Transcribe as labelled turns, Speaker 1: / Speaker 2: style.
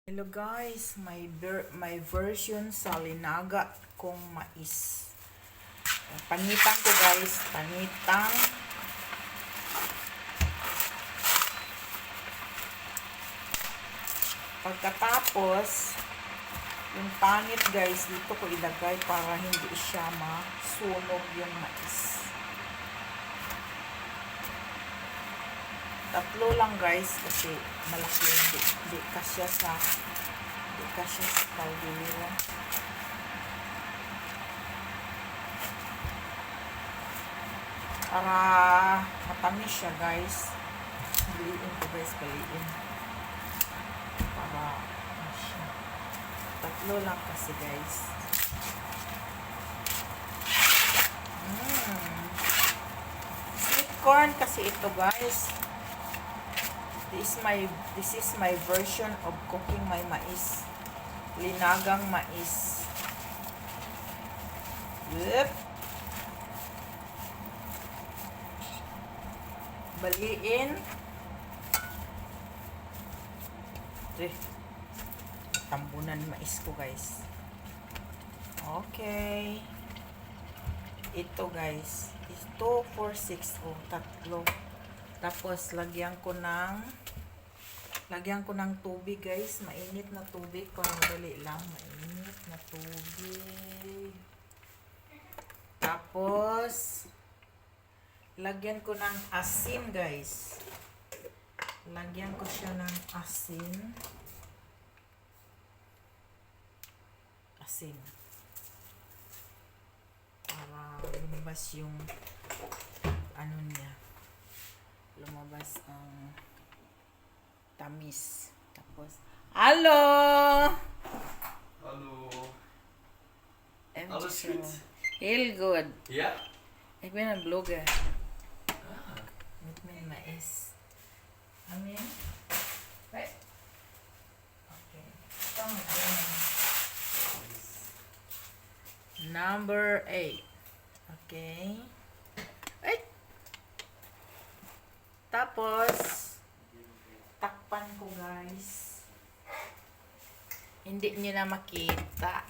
Speaker 1: Hello guys, may version sa linaga kong mais. Panitan ko guys, panitan. Pagkatapos, yung panit guys, dito ko ilagay para hindi siya masunog yung mais. Tatlo lang guys kasi malaki, hindi kasya sa kaldero. Para matamis siya guys. Baliin ko guys, baliin. Para siya. Tatlo lang kasi guys. Sweet corn kasi ito guys. This is my version of cooking my mais. Linagang mais. Yep. Baliin. Tambunan mais ko guys. Okay. Ito guys. Ito 4, 6 o tatlo. Tapos lagyan ko ng tubig guys. Mainit na tubig. Dali lang. Mainit na tubig. Tapos lagyan ko ng asin guys. Lagyan ko siya ng asin. Para lumabas yung ano niya. Lumabas ang tamis. Tapos, hello!
Speaker 2: Hallo.
Speaker 1: I'm
Speaker 2: Alles
Speaker 1: just
Speaker 2: goed?
Speaker 1: Heel good.
Speaker 2: Ja?
Speaker 1: Ik ben een blogger.
Speaker 2: Ah.
Speaker 1: Met mijn mais. Amen. Right. Okay. Come again. Number 8. Okay. Right. Tapos, takpan ko guys. Hindi niyo na makita.